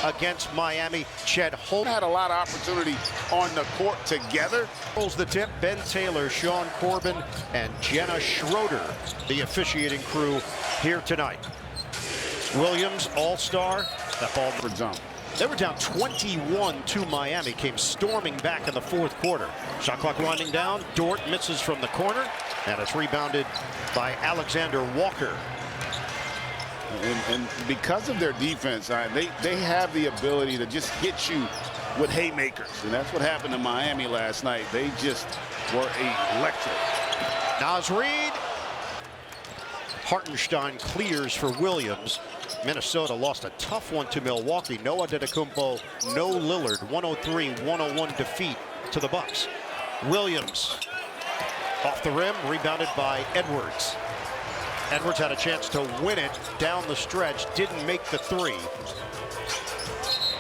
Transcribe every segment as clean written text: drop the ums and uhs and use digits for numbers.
against Miami. Chet Holmgren had a lot of opportunity on the court together. Holds the tip. Ben Taylor, Sean Corbin, and Jenna Schroeder, the officiating crew here tonight. Williams, all-star. That ball for zone. They were down 21 to Miami, came storming back in the fourth quarter. Shot clock winding down. Dort misses from the corner, and it's rebounded by Alexander Walker. And because of their defense, they have the ability to just hit you with haymakers. And that's what happened to Miami last night. They just were electric. Naz Reid. Hartenstein clears for Williams. Minnesota lost a tough one to Milwaukee. No Antetokounmpo, no Lillard. 103-101 defeat to the Bucks. Williams off the rim, rebounded by Edwards. Edwards had a chance to win it down the stretch, didn't make the three.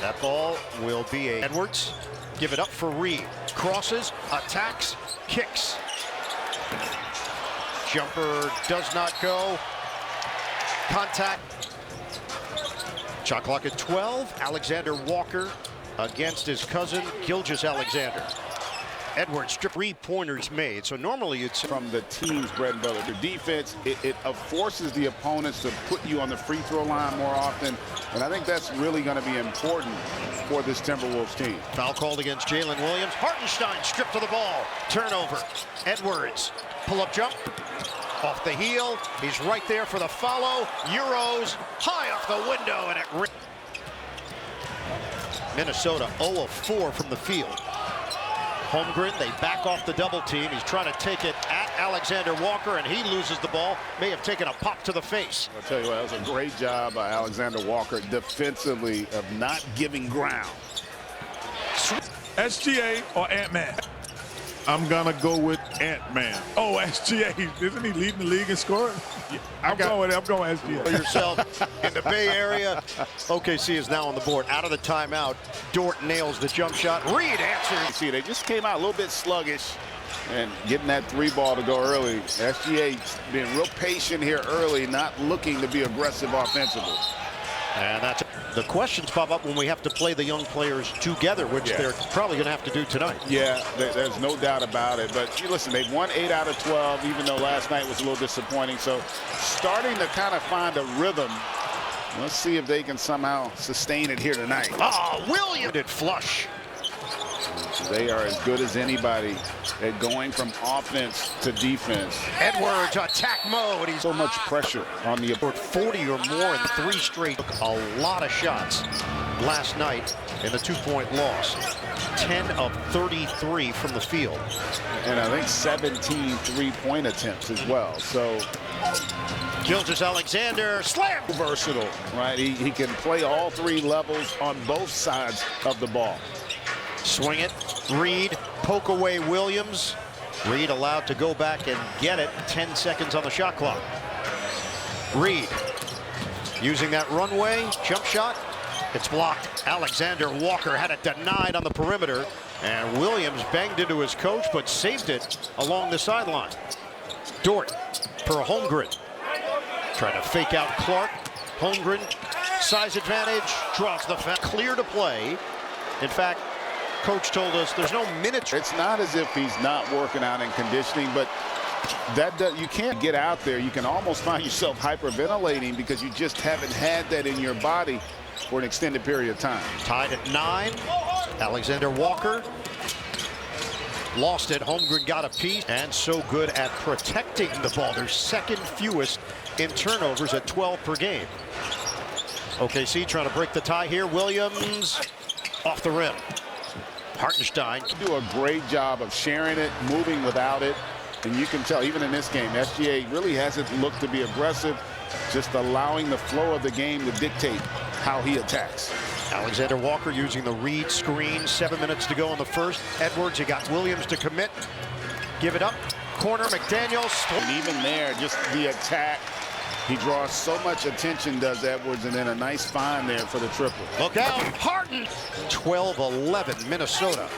That ball will be Edwards. Give it up for Reed. Crosses, attacks, kicks. Jumper does not go. Contact. Shot clock at 12. Alexander Walker against his cousin, Gilgeous-Alexander. Edwards, 3-pointers made. So normally it's from the team's bread and butter. The defense, it forces the opponents to put you on the free throw line more often. And I think that's really going to be important for this Timberwolves team. Foul called against Jalen Williams. Hartenstein stripped to the ball. Turnover. Edwards, pull-up jump. Off the heel. He's right there for the follow. Euros high off the window, and it Minnesota 0 of 4 from the field. Holmgren, they back off the double team. He's trying to take it at Alexander Walker, and he loses the ball. May have taken a pop to the face. I'll tell you what, that was a great job by Alexander Walker defensively of not giving ground. SGA or Ant-Man? I'm gonna go with Ant-Man. Oh, SGA, isn't he leading the league in scoring? Yeah, I'm going SGA. For yourself in the Bay Area. OKC is now on the board. Out of the timeout. Dort nails the jump shot. Reed answers. You see, they just came out a little bit sluggish and getting that three ball to go early. SGA being real patient here early, not looking to be aggressive offensively. And that's the questions pop up when we have to play the young players together, which they're probably going to have to do tonight. Yeah, there's no doubt about it. But listen, they've won 8 out of 12, even though last night was a little disappointing. So starting to kind of find a rhythm. Let's see if they can somehow sustain it here tonight. Oh, Williams did flush. They are as good as anybody at going from offense to defense. Edwards, attack mode. He's so much pressure on the 40 or more in 3 straight. A lot of shots last night in the 2-point loss. 10 of 33 from the field. And I think 17 3-point attempts as well. So Gilgeous-Alexander slam. Versatile, right? He can play all 3 levels on both sides of the ball. Swing it. Reed, poke away Williams. Reed allowed to go back and get it. 10 seconds on the shot clock. Reed using that runway jump shot. It's blocked. Alexander Walker had it denied on the perimeter, and Williams banged into his coach but saved it along the sideline. Dort for Holmgren. Trying to fake out Clark. Holmgren, size advantage, draws the foul. Clear to play. In fact, coach told us there's no minutes. It's not as if he's not working out and conditioning, but you can't get out there. You can almost find yourself hyperventilating because you just haven't had that in your body for an extended period of time. Tied at 9. Alexander Walker lost it. Holmgren got a piece, and so good at protecting the ball. They're second fewest in turnovers at 12 per game. OKC trying to break the tie here. Williams off the rim. Hartenstein do a great job of sharing it, moving without it, and you can tell even in this game, SGA really hasn't looked to be aggressive, just allowing the flow of the game to dictate how he attacks. Alexander Walker using the Reed screen. 7 minutes to go in the first. Edwards, you got Williams to commit. Give it up. Corner, McDaniels. And even there, just the attack. He draws so much attention, does Edwards, and then a nice find there for the triple. Look out, Harden. 12-11, Minnesota.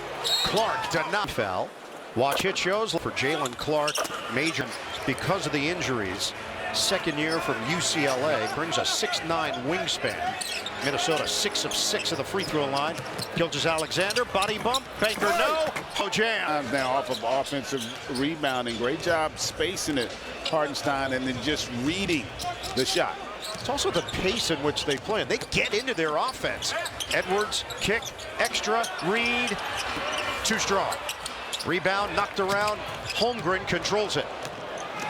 Clark did not foul. Watch hit shows for Jalen Clark, major because of the injuries. second year from UCLA, brings a 6'9" wingspan. Minnesota 6 of 6 at the free throw line. Gilgeous-Alexander, body bump, Banker no, jam. Now off of offensive rebounding, great job spacing it, Hartenstein, and then just reading the shot. It's also the pace in which they play. They get into their offense. Edwards, kick, extra, Reed, too strong. Rebound, knocked around. Holmgren controls it.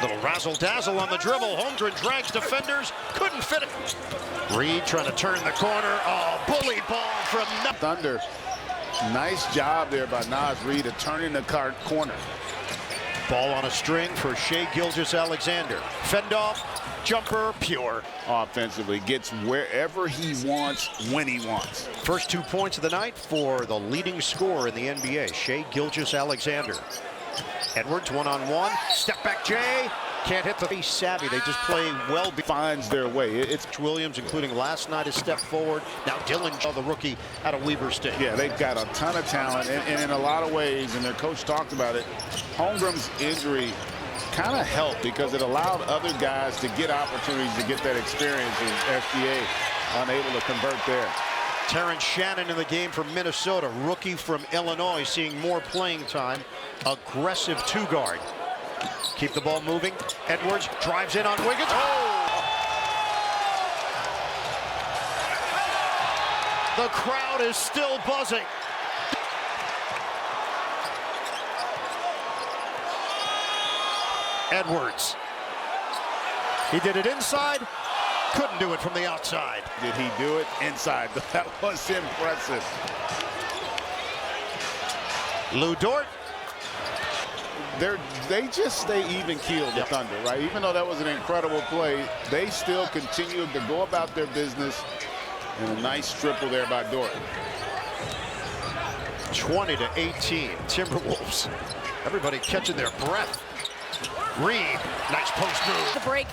Little razzle-dazzle on the dribble. Holmgren drags defenders, couldn't fit it. Reed trying to turn the corner. Oh, bully ball from Thunder. Nice job there by Naz Reid of turning the corner. Ball on a string for Shai Gilgeous-Alexander. Fend off, jumper, pure. Offensively, gets wherever he wants, when he wants. First 2 points of the night for the leading scorer in the NBA, Shai Gilgeous-Alexander. Edwards one-on-one, step back Jay, can't hit the face savvy. They just play well. Finds their way. It's Williams, including last night, has stepped forward. Now Dylan, the rookie out of Weber State. Yeah, they've got a ton of talent, and in a lot of ways, and their coach talked about it, Holmgren's injury kind of helped because it allowed other guys to get opportunities to get that experience, and SGA unable to convert there. Terrence Shannon in the game for Minnesota, rookie from Illinois, seeing more playing time. Aggressive two-guard. Keep the ball moving. Edwards drives in on Wiggins. Oh! The crowd is still buzzing. Edwards. He did it inside. Couldn't do it from the outside. Did he do it inside? That was impressive. Lou Dort. They just stay even-keeled, the Thunder, right? Even though that was an incredible play, they still continue to go about their business. And a nice triple there by Dort. 20-18, Timberwolves. Everybody catching their breath. Reed, nice post move. The break,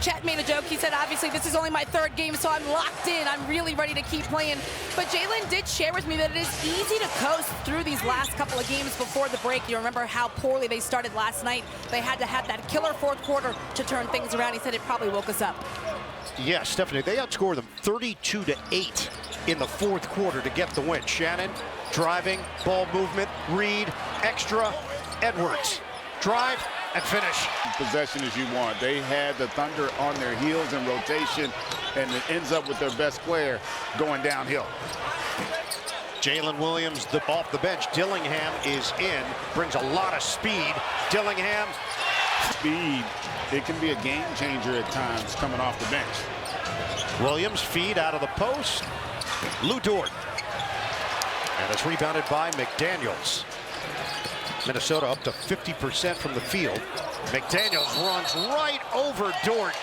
Chet made a joke. He said, obviously, this is only my third game, so I'm locked in. I'm really ready to keep playing. But Jalen did share with me that it is easy to coast through these last couple of games before the break. You remember how poorly they started last night. They had to have that killer fourth quarter to turn things around. He said it probably woke us up. Yeah, Stephanie, they outscored them 32-8 in the fourth quarter to get the win. Shannon driving, ball movement, Reed, extra, Edwards. Drive and finish. Possession as you want. They had the Thunder on their heels in rotation, and it ends up with their best player going downhill. Jalen Williams off the bench. Dillingham is in, brings a lot of speed. Dillingham. Speed, it can be a game changer at times coming off the bench. Williams feed out of the post. Lou Dort. And it's rebounded by McDaniels. Minnesota up to 50% from the field. McDaniels runs right over Dort.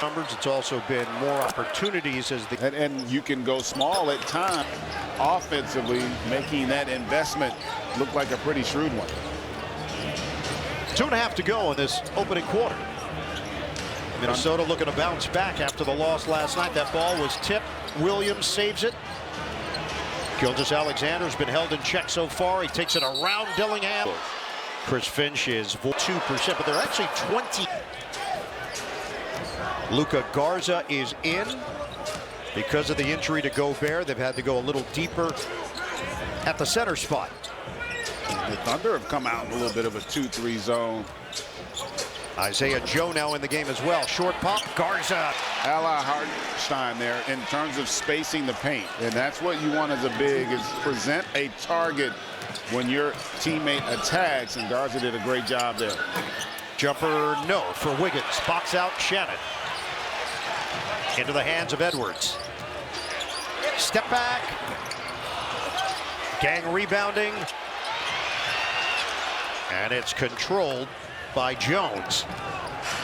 Numbers, it's also been more opportunities as the and you can go small at times. Offensively, making that investment look like a pretty shrewd one. 2.5 to go in this opening quarter. Minnesota looking to bounce back after the loss last night. That ball was tipped. Williams saves it. Gilgeous-Alexander's been held in check so far. He takes it around Dillingham. Chris Finch is 2%, but they're actually 20. Luka Garza is in because of the injury to Gobert. They've had to go a little deeper at the center spot. The Thunder have come out in a little bit of a 2-3 zone. Isaiah Joe now in the game as well. Short pop, Garza. Ally Hartenstein there in terms of spacing the paint. And that's what you want as a big, is present a target when your teammate attacks, and Garza did a great job there. Jumper no for Wiggins. Box out Shannon. Into the hands of Edwards. Step back. Gang rebounding. And it's controlled by Jones.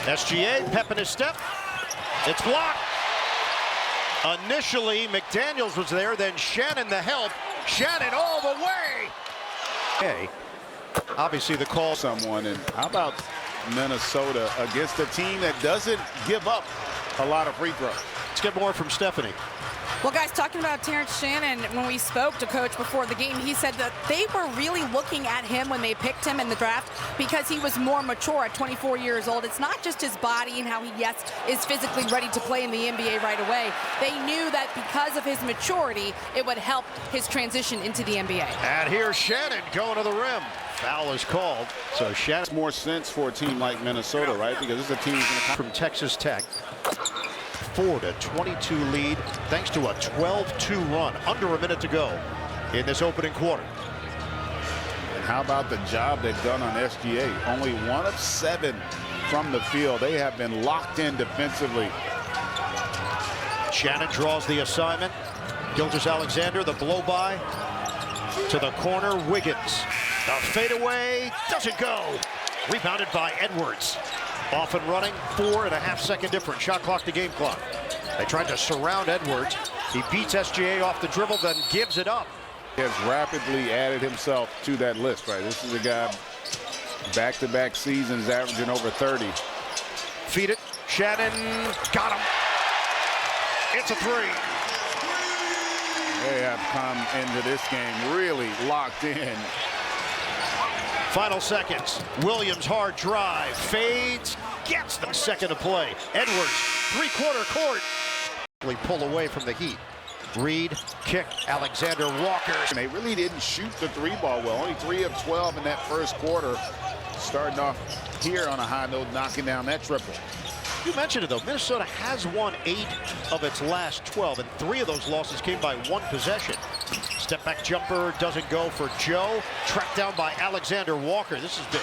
SGA, pep in his step. It's blocked. Initially, McDaniels was there, then Shannon the help. Shannon all the way. Okay. Obviously the call. Someone, and how about Minnesota against a team that doesn't give up a lot of free throws? Let's get more from Stephanie. Well, guys, talking about Terrence Shannon, when we spoke to Coach before the game, he said that they were really looking at him when they picked him in the draft because he was more mature at 24 years old. It's not just his body and how he, yes, is physically ready to play in the NBA right away. They knew that because of his maturity, it would help his transition into the NBA. And here's Shannon going to the rim. Foul is called. So Shannon. Makes more sense for a team like Minnesota, right? Because this is a team from Texas Tech. 4-22 lead thanks to a 12-2 run. Under a minute to go in this opening quarter. And how about the job they've done on SGA? Only 1 of 7 from the field. They have been locked in defensively. Shannon draws the assignment. Gilgeous-Alexander, the blow by to the corner. Wiggins, the fadeaway doesn't go. Rebounded by Edwards. Off and running, 4.5 second difference. Shot clock to game clock. They tried to surround Edwards. He beats SGA off the dribble, then gives it up. He has rapidly added himself to that list, right? This is a guy back-to-back seasons averaging over 30. Feed it. Shannon got him. It's a three. They have come into this game really locked in. Final seconds. Williams hard drive. Fades. Gets the second to play. Edwards, three-quarter court. Pull away from the Heat. Reed, kick, Alexander Walker. And they really didn't shoot the three ball well. Only 3 of 12 in that first quarter. Starting off here on a high note, knocking down that triple. You mentioned it, though. Minnesota has won 8 of its last 12, and 3 of those losses came by 1 possession. Step back jumper doesn't go for Joe. Tracked down by Alexander Walker. This has been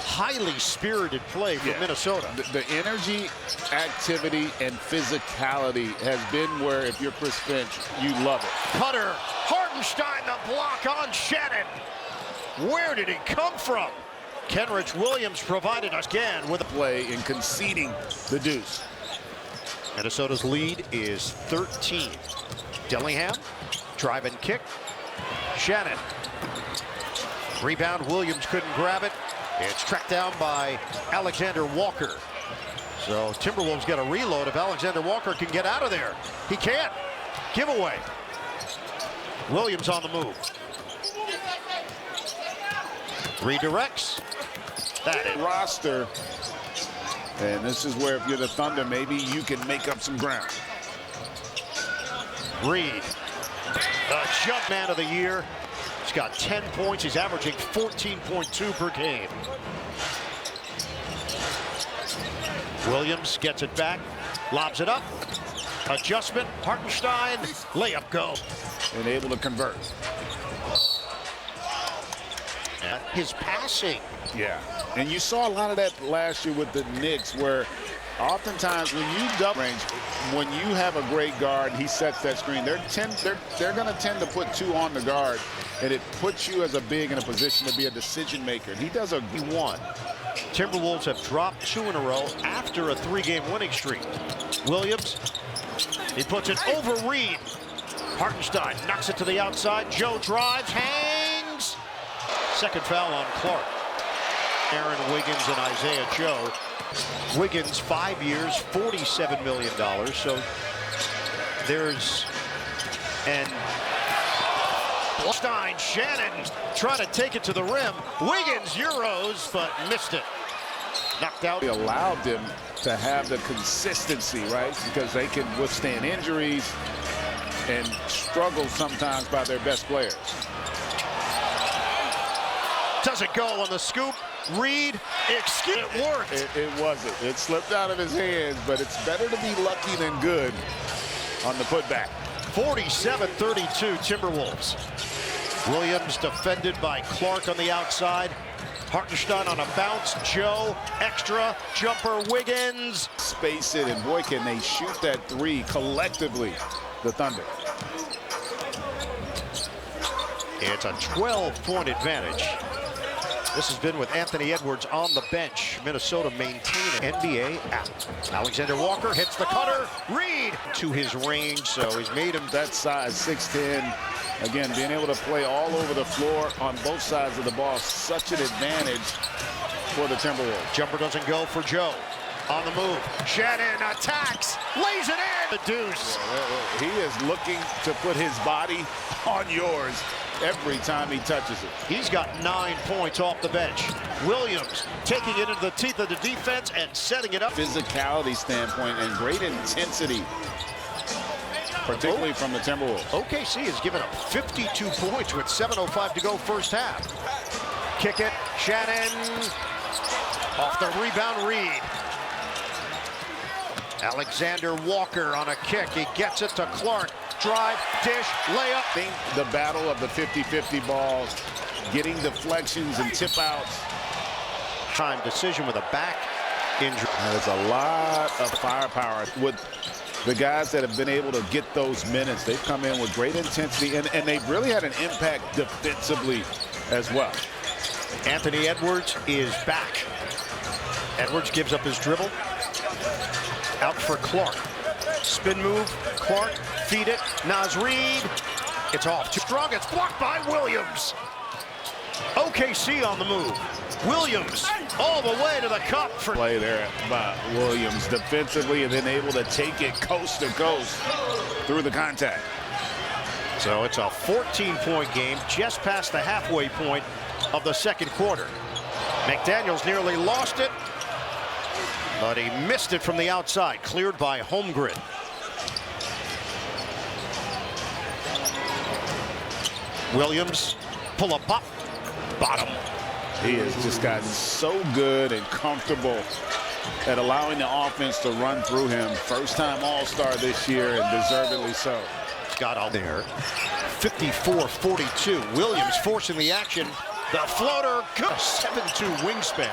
highly spirited play from Minnesota. The energy, activity, and physicality has been where, if you're Chris Finch, you love it. Cutter, Hartenstein, the block on Shannon. Where did he come from? Kenrich Williams provided us again with a play in conceding the deuce. Minnesota's lead is 13. Dillingham, drive and kick. Shannon. Rebound, Williams couldn't grab it. It's tracked down by Alexander Walker. So Timberwolves get a reload. If Alexander Walker can get out of there, he can't. Giveaway. Williams on the move. Redirects. That is roster. And this is where, if you're the Thunder, maybe you can make up some ground. Reed, the jump man of the year. He's got 10 points. He's averaging 14.2 per game. Williams gets it back, lobs it up. Adjustment, Hartenstein, layup go. And able to convert. His passing. Yeah, and you saw a lot of that last year with the Knicks, where oftentimes when you double range, when you have a great guard, he sets that screen. They're going to tend to put 2 on the guard, and it puts you as a big in a position to be a decision maker. And he does a one. Timberwolves have dropped 2 in a row after a 3-game winning streak. Williams, he puts it over Reed. Hartenstein knocks it to the outside. Joe drives, hangs. Second foul on Clark. Aaron Wiggins and Isaiah Joe. Wiggins, 5 years, $47 million. So there's Stein, Shannon trying to take it to the rim. Wiggins Euros, but missed it. Knocked out. They allowed them to have the consistency, right? Because they can withstand injuries and struggle sometimes by their best players. Doesn't go on the scoop. Reed, it worked. It wasn't. It slipped out of his hands, but it's better to be lucky than good on the putback. 47-32 Timberwolves. Williams defended by Clark on the outside. Hartenstein on a bounce. Joe, extra, jumper, Wiggins. Space it, and boy, can they shoot that 3 collectively, the Thunder. It's a 12-point advantage. This has been with Anthony Edwards on the bench. Minnesota maintaining NBA out. Alexander Walker hits the cutter. Reed to his range, so he's made him that size, 6'10". Again, being able to play all over the floor on both sides of the ball, such an advantage for the Timberwolves. Jumper doesn't go for Joe. On the move. Shannon attacks, lays it in. The deuce. He is looking to put his body on yours every time he touches it. He's got 9 points off the bench. Williams taking it into the teeth of the defense and setting it up. Physicality standpoint and great intensity, particularly from the Timberwolves. OKC has given up 52 points with 7:05 to go first half. Kick it, Shannon. Off the rebound, Reed. Alexander Walker on a kick. He gets it to Clark. Drive, dish, layup. The battle of the 50-50 balls, getting deflections and tip outs. Time decision with a back injury. There's a lot of firepower with the guys that have been able to get those minutes. They've come in with great intensity, and they've really had an impact defensively as well. Anthony Edwards is back. Edwards gives up his dribble. Out for Clark. Spin move. Clark. Feed it. Naz Reid. It's off. Too strong. It's blocked by Williams. OKC on the move. Williams all the way to the cup for play there by Williams defensively, and then able to take it coast to coast through the contact. So it's a 14-point game just past the halfway point of the second quarter. McDaniels nearly lost it, but he missed it from the outside. Cleared by Holmgren. Williams pull up pop. Bottom. He has just gotten so good and comfortable at allowing the offense to run through him. First time All-Star this year, and deservedly so. Got out there. 54-42. Williams forcing the action. The floater, 7'2" wingspan.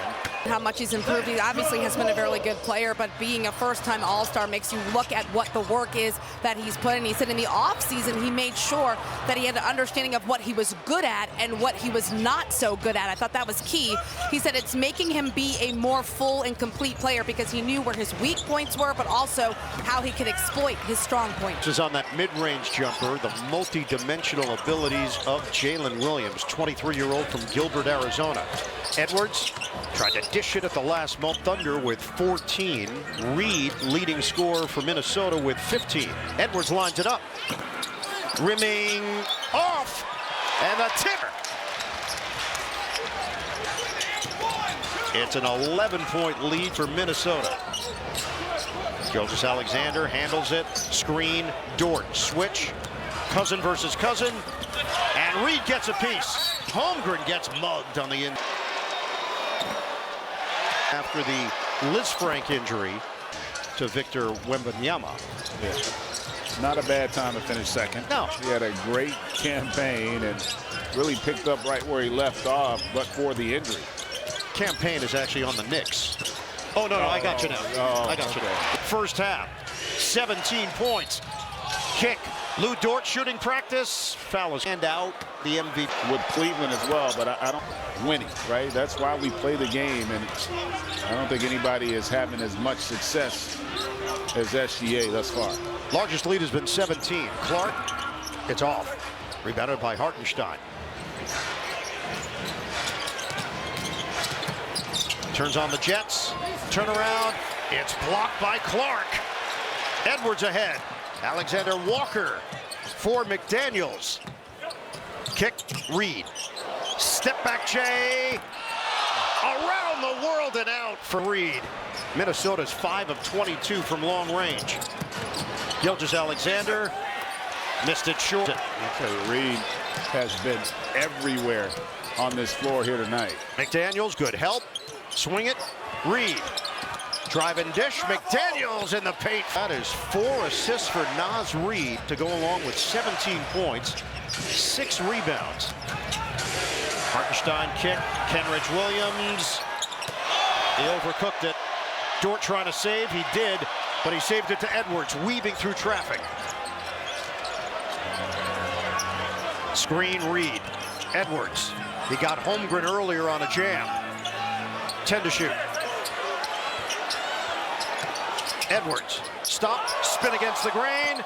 How much he's improved. He obviously has been a very good player, but being a first-time All-Star makes you look at what the work is that he's put in. He said in the offseason he made sure that he had an understanding of what he was good at and what he was not so good at. I thought that was key. He said it's making him be a more full and complete player because he knew where his weak points were, but also how he could exploit his strong points. This is on that mid-range jumper, the multi-dimensional abilities of Jalen Williams, 23-year-old from Gilbert, Arizona. Edwards tried to dish it at the last moment. Thunder with 14. Reed leading scorer for Minnesota with 15. Edwards lines it up. Rimming off. And the tip. It's an 11-point lead for Minnesota. Gilgeous-Alexander handles it. Screen. Dort. Switch. Cousin versus Cousin. And Reed gets a piece. Holmgren gets mugged on the end. After the Liz Frank injury to Victor Wembanyama. Yeah. Not a bad time to finish second. No. He had a great campaign and really picked up right where he left off, but for the injury. Campaign is actually on the Knicks. Oh, no, I got you now. I got you now. First half, 17 points. Kick. Lou Dort shooting practice. Foul is hand out. The MVP. With Cleveland as well, but I don't winning, right? That's why we play the game, and I don't think anybody is having as much success as SGA thus far. Largest lead has been 17. Clark, it's off. Rebounded by Hartenstein. Turns on the Jets. Turnaround. It's blocked by Clark. Edwards ahead. Alexander Walker for McDaniels. Kick, Reed. Step back, Jay. Around the world and out for Reed. Minnesota's 5 of 22 from long range. Gilgeous-Alexander missed it short. Okay, Reed has been everywhere on this floor here tonight. McDaniels, good help. Swing it, Reed. Drive and dish, McDaniels in the paint. That is 4 assists for Naz Reid to go along with 17 points, 6 rebounds. Hartenstein kick, Kenrich Williams. He overcooked it. Dort trying to save, he did, but he saved it to Edwards, weaving through traffic. Screen Reed, Edwards. He got Holmgren earlier on a jam. 10 to shoot. Edwards, stop, spin against the grain,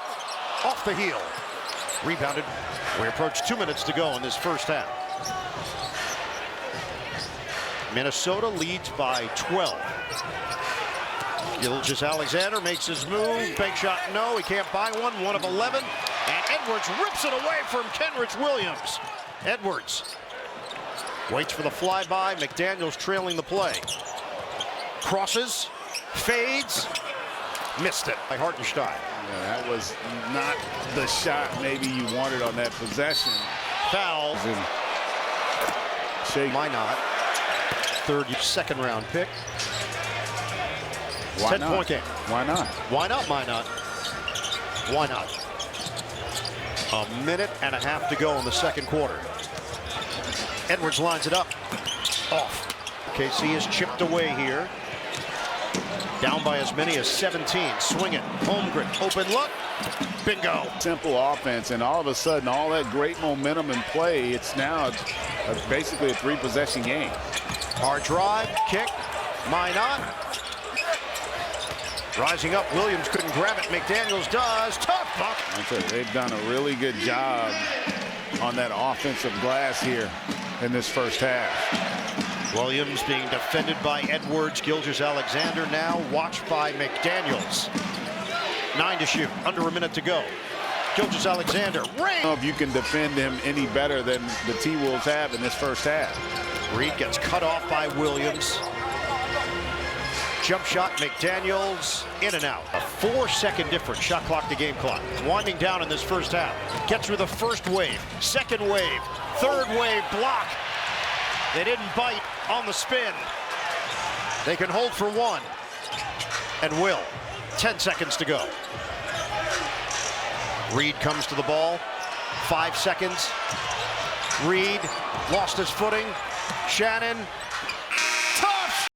off the heel. Rebounded. We approach 2 minutes to go in this first half. Minnesota leads by 12. Gilgeous-Alexander makes his move. Big shot, no. He can't buy one. 1 of 11. And Edwards rips it away from Kenrich Williams. Edwards waits for the flyby. McDaniels trailing the play. Crosses, fades, missed it by Hartenstein. Yeah, that was not the shot maybe you wanted on that possession. Foul. Shake. Why not? Second round pick. Why 10-point game. Why not? Why not? Why not? Why not? A minute and a half to go in the second quarter. Edwards lines it up. Off. KC is chipped away here. Down by as many as 17. Swing it. Holmgren. Open look. Bingo. Simple offense, and all of a sudden, all that great momentum and play, it's now basically a 3-possession game. Hard drive. Kick. Minot. Rising up. Williams couldn't grab it. McDaniels does. Tough buck. They've done a really good job on that offensive glass here in this first half. Williams being defended by Edwards. Gilgeous-Alexander now watched by McDaniels. 9 to shoot. Under a minute to go. Gilgeous-Alexander. I don't know if you can defend him any better than the T-Wolves have in this first half. Reed gets cut off by Williams. Jump shot, McDaniels, in and out. A 4-second difference, shot clock to game clock. Winding down in this first half. Get through the first wave, second wave, third wave, block. They didn't bite on the spin. They can hold for one, and will. 10 seconds to go. Reed comes to the ball, 5 seconds. Reed lost his footing. Shannon